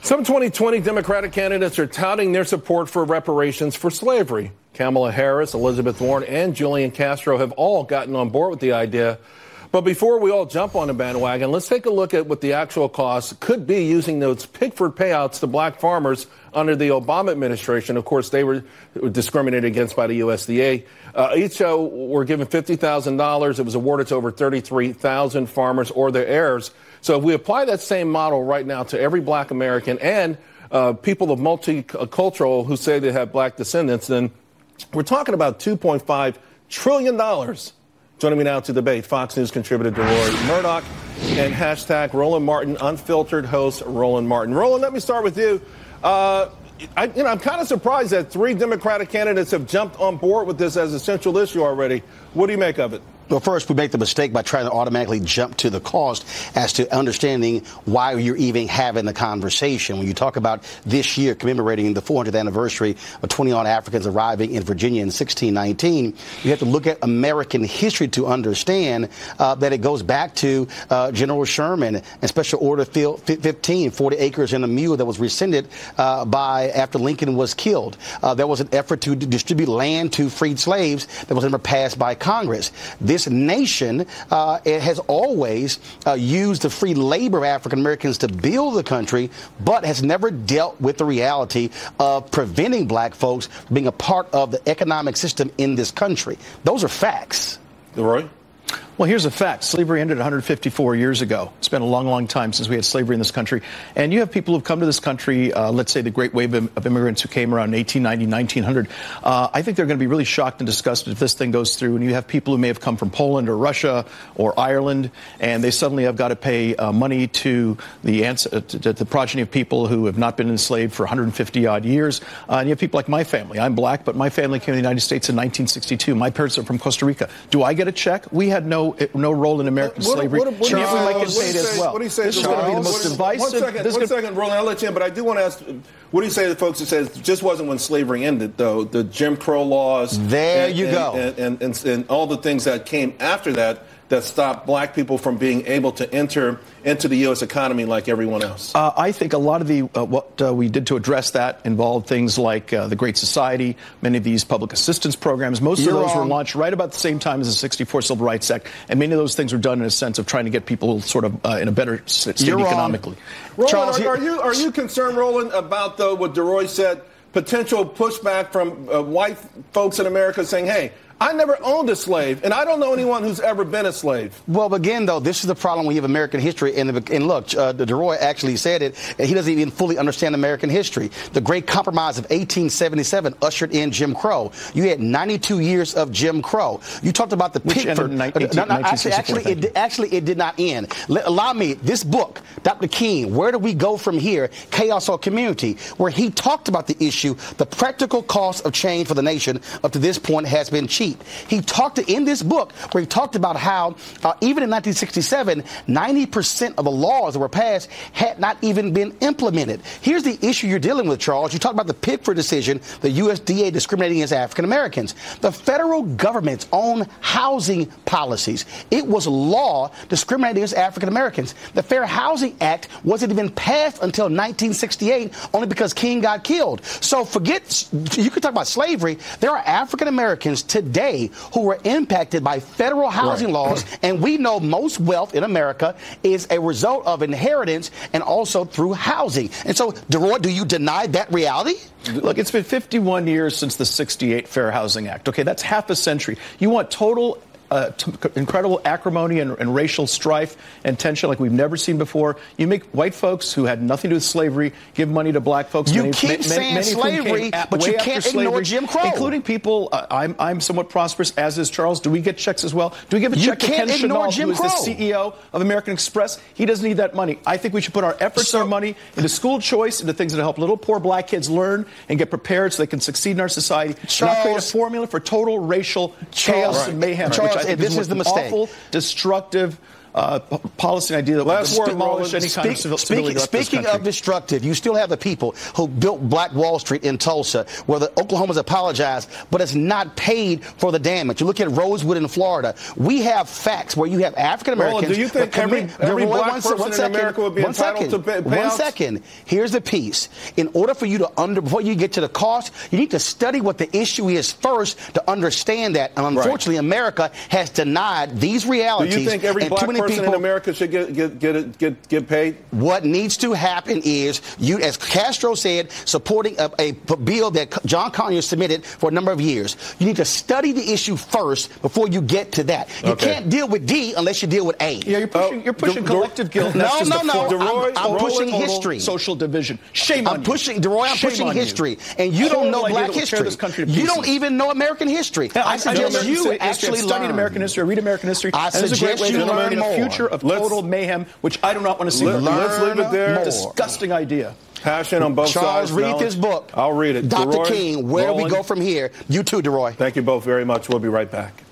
Some 2020 Democratic candidates are touting their support for reparations for slavery. Kamala Harris, Elizabeth Warren, and Julian Castro have all gotten on board with the idea. But before we all jump on the bandwagon, let's take a look at what the actual cost could be using those Pickford payouts to black farmers under the Obama administration. Of course, they were discriminated against by the USDA. Each were given $50,000. It was awarded to over 33,000 farmers or their heirs. So if we apply that same model right now to every black American and people of multicultural who say they have black descendants, then we're talking about $2.5 trillion. Joining me now to debate, Fox News contributor Deroy Murdock and hashtag Roland Martin, unfiltered host Roland Martin. Roland, let me start with you. I'm kind of surprised that 3 Democratic candidates have jumped on board with this as a central issue already. What do you make of it? Well, first, we make the mistake by trying to automatically jump to the cost as to understanding why you're even having the conversation. When you talk about this year commemorating the 400th anniversary of 20-odd Africans arriving in Virginia in 1619, you have to look at American history to understand that it goes back to General Sherman and Special Order 15, 40 acres and a mule that was rescinded after Lincoln was killed. There was an effort to distribute land to freed slaves that was never passed by Congress. This nation it has always used the free labor of African Americans to build the country, but has never dealt with the reality of preventing black folks from being a part of the economic system in this country. Those are facts. Deroy? Well, here's a fact. Slavery ended 154 years ago. It's been a long, long time since we had slavery in this country. And you have people who've come to this country, let's say the great wave of immigrants who came around 1890, 1900. I think they're going to be really shocked and disgusted if this thing goes through. And you have people who may have come from Poland or Russia or Ireland, and they suddenly have got to pay money to the progeny of people who have not been enslaved for 150-odd years. And you have people like my family. I'm black, but my family came to the United States in 1962. My parents are from Costa Rica. Do I get a check? We had no role in American slavery. What do you say? This is going to be the most divisive. One second, Roland, I'll let you in, but I do want to ask, what do you say to the folks who says it just wasn't when slavery ended, though? The Jim Crow laws. There you go. And all the things that came after that stopped black people from being able to enter into the U.S. economy like everyone else? I think a lot of what we did to address that involved things like the Great Society, many of these public assistance programs. Most of those were launched right about the same time as the 64 Civil Rights Act, and many of those things were done in a sense of trying to get people sort of in a better state economically. Roland, Charles, are you concerned, Roland, about what Deroy said, potential pushback from white folks in America saying, hey, I never owned a slave, and I don't know anyone who's ever been a slave. Well, again, though, this is the problem when you have American history. And look, Deroy actually said it. He doesn't even fully understand American history. The Great Compromise of 1877 ushered in Jim Crow. You had 92 years of Jim Crow. You talked about the Pickford. Actually, it did not end. Allow me, this book, Dr. King, Where Do We Go From Here? Chaos or Community, where he talked about the issue, the practical cost of change for the nation up to this point has been cheap. He talked in this book where he talked about how even in 1967, 90% of the laws that were passed had not even been implemented. Here's the issue you're dealing with, Charles. You talked about the Pickford decision, the USDA discriminating against African Americans. The federal government's own housing policies. It was law discriminating against African Americans. The Fair Housing Act wasn't even passed until 1968, only because King got killed. So you could talk about slavery. There are African Americans today who were impacted by federal housing laws, and we know most wealth in America is a result of inheritance and also through housing. And so, Deroy, do you deny that reality? Look, it's been 51 years since the 68 Fair Housing Act. Okay, that's half a century. You want total incredible acrimony and racial strife and tension like we've never seen before. You make white folks who had nothing to do with slavery give money to black folks. You keep saying slavery, but you can't ignore Jim Crow. Including people, I'm somewhat prosperous, as is Charles. Do we get checks as well? Do we give a check to Ken Chenault, who is the CEO of American Express? He doesn't need that money. I think we should put our efforts and our money into school choice, into things that help little poor black kids learn and get prepared so they can succeed in our society. Not create a formula for total racial chaos and mayhem. Charles, this is the mistake. Awful, destructive policy idea that Last will word, demolish Roland. any kind of civility. Speaking of destructive, you still have the people who built Black Wall Street in Tulsa, where the Oklahoma's apologized, but it's not paid for the damage. You look at Rosewood in Florida. We have facts where you have African Americans. Do you think every black person in America would be entitled to pay One second. Here's the piece. In order for you to before you get to the cost, you need to study what the issue is first to understand that. And unfortunately, America has denied these realities. Do you think every black person in America should get paid? What needs to happen is you, as Castro said, supporting a bill that John Conyers submitted for a number of years. You need to study the issue first before you get to that. You can't deal with D unless you deal with A. Yeah, you're pushing collective guilt. No. I'm pushing history. Social division. Shame on you. Deroy, I'm pushing history. And you don't know black history. You don't even know American history. I suggest you actually study American history, read American history. I suggest you learn more. A future of total mayhem, which I do not want to see. Let's leave it there. Disgusting idea. Passion on both sides. Charles, read this book. I'll read it. Dr. Deroy, King, where do we Roland. go from here? You too, Deroy. Thank you both very much. We'll be right back.